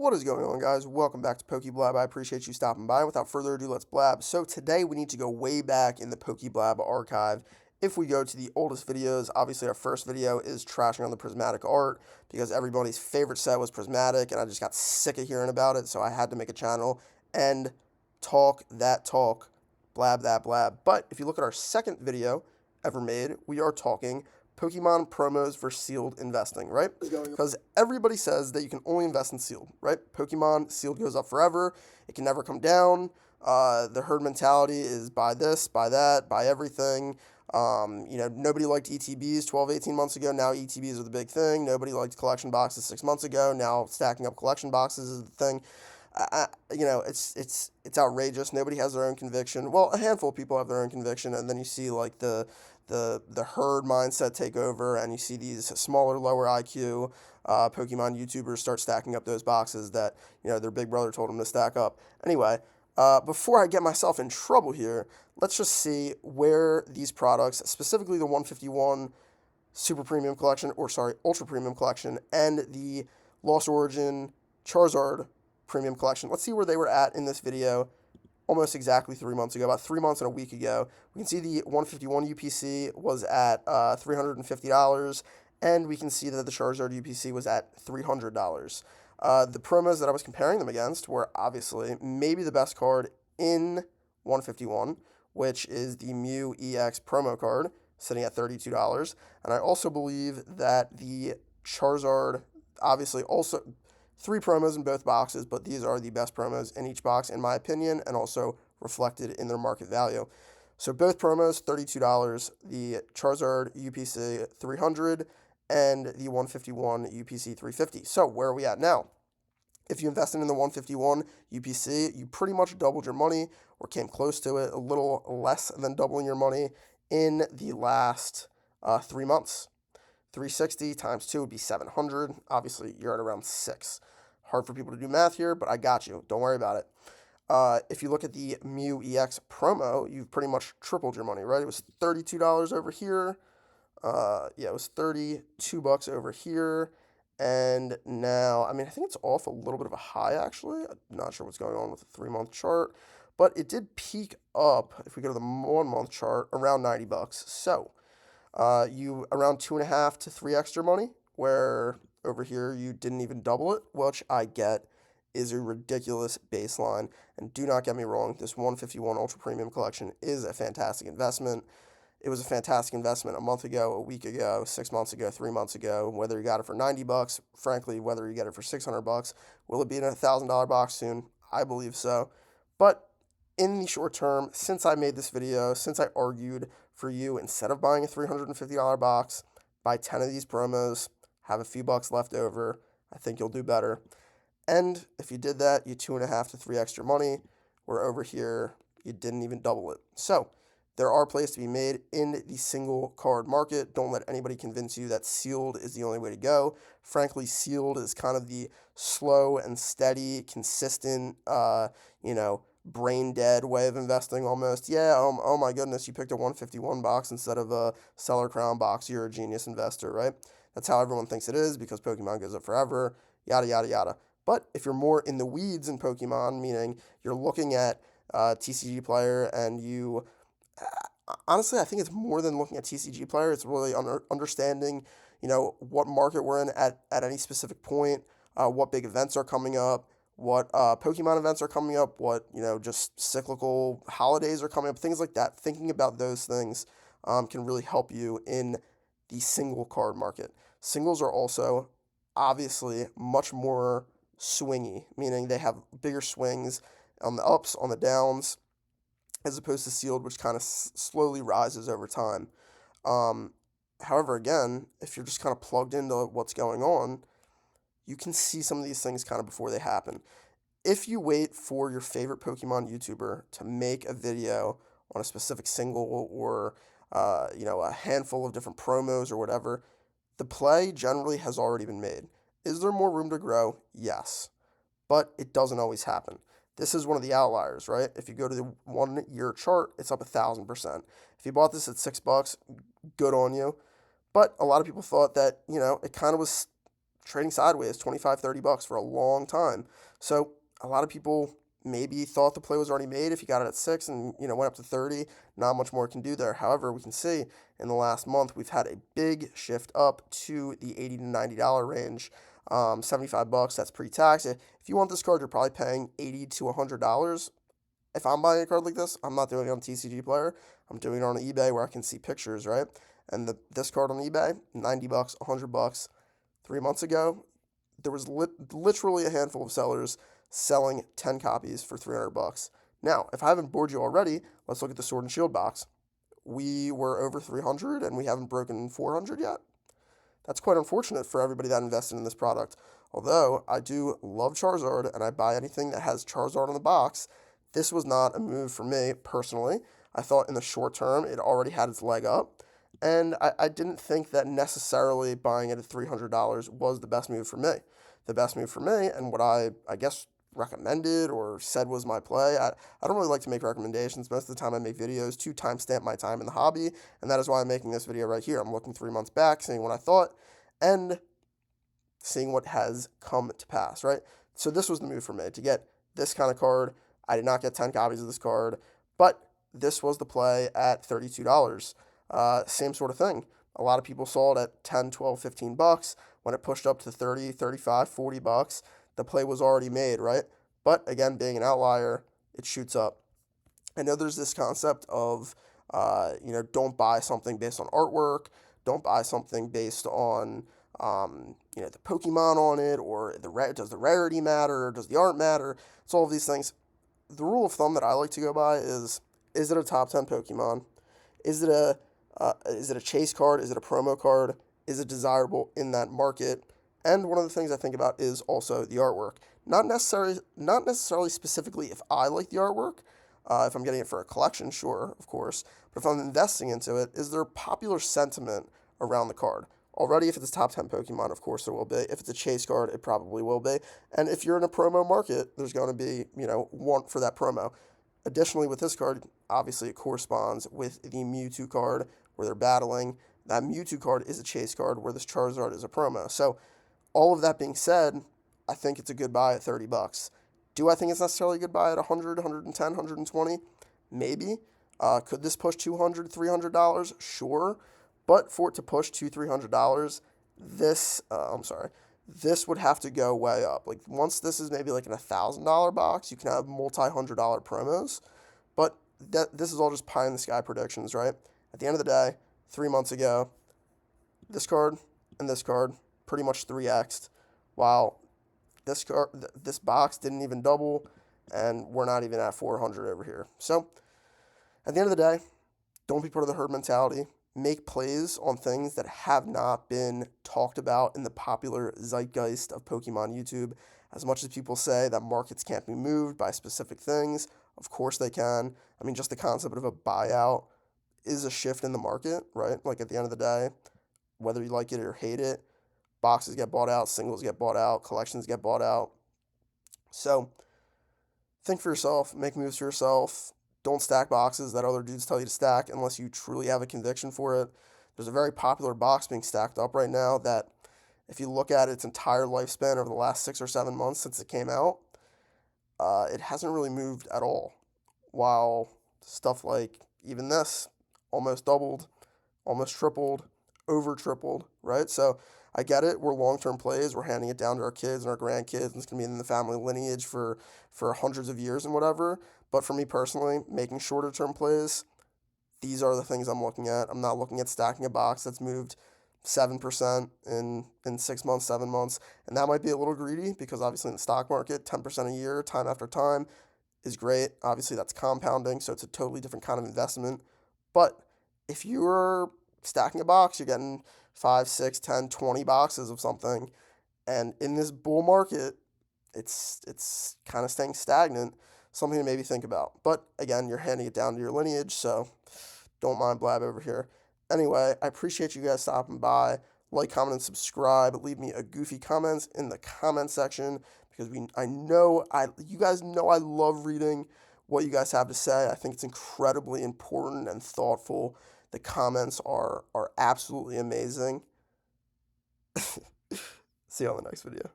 What is going on, guys? Welcome back to Blab. I appreciate you stopping by. Without further ado, let's blab. So today we need to go way back in the Blab archive. If we go to the oldest videos, obviously our first video is trashing on the prismatic art because everybody's favorite set was prismatic and I just got sick of hearing about it, so I had to make a channel and talk that talk, blab that blab. But if you look at our second video ever made, we are talking Pokemon promos for sealed investing, right? Because everybody says that you can only invest in sealed, right? Pokemon sealed goes up forever. It can never come down. The herd mentality is buy this, buy that, buy everything. Nobody liked ETBs 12, 18 months ago. Now ETBs are the big thing. Nobody liked collection boxes 6 months ago. Now stacking up collection boxes is the thing. It's outrageous. Nobody has their own conviction. Well, a handful of people have their own conviction, and then you see like the herd mindset take over, and you see these smaller, lower IQ Pokemon YouTubers start stacking up those boxes that their big brother told them to stack up. Anyway, before I get myself in trouble here, let's just see where these products, specifically the 151 Super Premium Collection, or sorry, Ultra Premium Collection, and the Lost Origin Charizard Premium Collection. Let's see where they were at in this video almost exactly 3 months ago, about 3 months and a week ago. We can see the 151 UPC was at $350, and we can see that the Charizard UPC was at $300. The promos that I was comparing them against were obviously maybe the best card in 151, which is the Mew EX promo card, sitting at $32. And I also believe that the Charizard, obviously also 3 promos in both boxes, but these are the best promos in each box, in my opinion, and also reflected in their market value. So both promos, $32, the Charizard UPC $300, and the 151 UPC $350. So where are we at now? If you invested in the 151 UPC, you pretty much doubled your money, or came close to it, a little less than doubling your money in the last 3 months. 360 times 2 would be 700. Obviously, you're at around 6. Hard for people to do math here, but I got you. Don't worry about it. If you look at the Mew EX promo, you've pretty much tripled your money, right? It was $32 over here. It was $32 over here. And now, I think it's off a little bit of a high, actually. I'm not sure what's going on with the 3-month chart, but it did peak up, if we go to the 1-month chart, around $90. So, you around 2.5 to 3 extra money, where over here you didn't even double it, which I get is a ridiculous baseline. And do not get me wrong, this 151 Ultra Premium Collection is a fantastic investment. It was a fantastic investment a month ago, a week ago, 6 months ago, 3 months ago. Whether you got it for $90, frankly, whether you get it for $600, will it be in a $1,000 box soon? I believe so. But in the short term, since I made this video, since I argued for you, instead of buying a $350 box, buy 10 of these promos, have a few bucks left over, I think you'll do better. And if you did that, you 2.5 to 3 extra money, where over here, you didn't even double it. So, there are plays to be made in the single card market. Don't let anybody convince you that sealed is the only way to go. Frankly, sealed is kind of the slow and steady, consistent, brain dead way of investing almost. Yeah, oh my goodness, you picked a 151 box instead of a Seller Crown box. You're a genius investor, right? That's how everyone thinks it is because Pokemon goes up forever, yada, yada, yada. But if you're more in the weeds in Pokemon, meaning you're looking at TCG player and you... honestly, I think it's more than looking at TCG player. It's really understanding, what market we're in at any specific point, what big events are coming up, what Pokemon events are coming up, what, just cyclical holidays are coming up, things like that. Thinking about those things can really help you in the single card market. Singles are also obviously much more swingy, meaning they have bigger swings on the ups, on the downs, as opposed to sealed, which kind of slowly rises over time. However, again, if you're just kind of plugged into what's going on, you can see some of these things kind of before they happen. If you wait for your favorite Pokemon YouTuber to make a video on a specific single or, a handful of different promos or whatever, the play generally has already been made. Is there more room to grow? Yes. But it doesn't always happen. This is one of the outliers, right? If you go to the 1-year chart, it's up 1,000%. If you bought this at $6, good on you. But a lot of people thought that, it kind of was trading sideways 25, $30 for a long time. So a lot of people maybe thought the play was already made if you got it at 6 and went up to 30. Not much more it can do there. However, we can see in the last month we've had a big shift up to the $80 to $90 range. $75, that's pre-tax. If you want this card, you're probably paying $80 to $100. If I'm buying a card like this, I'm not doing it on TCG Player. I'm doing it on eBay where I can see pictures, right? And this card on eBay, $90, $100. 3 months ago, there was literally a handful of sellers selling 10 copies for $300. Now, if I haven't bored you already, let's look at the Sword and Shield box. We were over 300 and we haven't broken 400 yet. That's quite unfortunate for everybody that invested in this product. Although I do love Charizard and I buy anything that has Charizard on the box, this was not a move for me personally. I thought in the short term it already had its leg up. And I didn't think that necessarily buying it at $300 was the best move for me. The best move for me, and what I guess recommended or said was my play. I don't really like to make recommendations. Most of the time I make videos to timestamp my time in the hobby, and that is why I'm making this video right here. I'm looking 3 months back, seeing what I thought, and seeing what has come to pass, right? So this was the move for me, to get this kind of card. I did not get 10 copies of this card, but this was the play at $32. Same sort of thing. A lot of people saw it at 10, 12, $15. When it pushed up to 30, 35, $40, the play was already made, right? But again, being an outlier, it shoots up. I know there's this concept of, don't buy something based on artwork, don't buy something based on, the Pokemon on it, or does the rarity matter, does the art matter? It's all of these things. The rule of thumb that I like to go by is it a top 10 Pokemon? Is it a chase card? Is it a promo card? Is it desirable in that market? And one of the things I think about is also the artwork. Not necessarily specifically if I like the artwork. If I'm getting it for a collection, sure, of course. But if I'm investing into it, is there popular sentiment around the card? Already, if it's a top 10 Pokemon, of course there will be. If it's a chase card, it probably will be. And if you're in a promo market, there's going to be, want for that promo. Additionally, with this card, obviously it corresponds with the Mewtwo card where they're battling. That Mewtwo card is a chase card where this Charizard is a promo. So, all of that being said, I think it's a good buy at $30. Do I think it's necessarily a good buy at 100, 110, 120? Maybe. Could this push $200, $300? Sure. But for it to push $200, $300, this would have to go way up. Like once this is maybe like an $1,000 box, you can have multi-$100 promos. But this is all just pie in the sky predictions, right? At the end of the day, 3 months ago, this card and this card pretty much 3x'd, while this box didn't even double, and we're not even at 400 over here. So at the end of the day, don't be part of the herd mentality. Make plays on things that have not been talked about in the popular zeitgeist of Pokemon YouTube. As much as people say that markets can't be moved by specific things, of course they can. I mean, just the concept of a buyout is a shift in the market, right? Like at the end of the day, whether you like it or hate it, boxes get bought out, singles get bought out, collections get bought out. So think for yourself, make moves for yourself. Don't stack boxes that other dudes tell you to stack unless you truly have a conviction for it. There's a very popular box being stacked up right now that, if you look at its entire lifespan over the last 6 or 7 months since it came out, it hasn't really moved at all. While stuff like even this almost doubled, almost tripled, over tripled, right? So I get it. We're long-term plays. We're handing it down to our kids and our grandkids, and it's going to be in the family lineage for hundreds of years and whatever. But for me personally, making shorter-term plays, these are the things I'm looking at. I'm not looking at stacking a box that's moved 7% in 6 months, 7 months. And that might be a little greedy because obviously in the stock market, 10% a year, time after time, is great. Obviously that's compounding, so it's a totally different kind of investment. But if you're stacking a box, you're getting 5, 6, 10, 20 boxes of something. And in this bull market, it's kind of staying stagnant. Something to maybe think about. But again, you're handing it down to your lineage, so don't mind Blab over here. Anyway, I appreciate you guys stopping by. Like, comment, and subscribe. Leave me a goofy comments in the comment section because you guys know I love reading what you guys have to say. I think it's incredibly important and thoughtful. The comments are absolutely amazing. See you on the next video.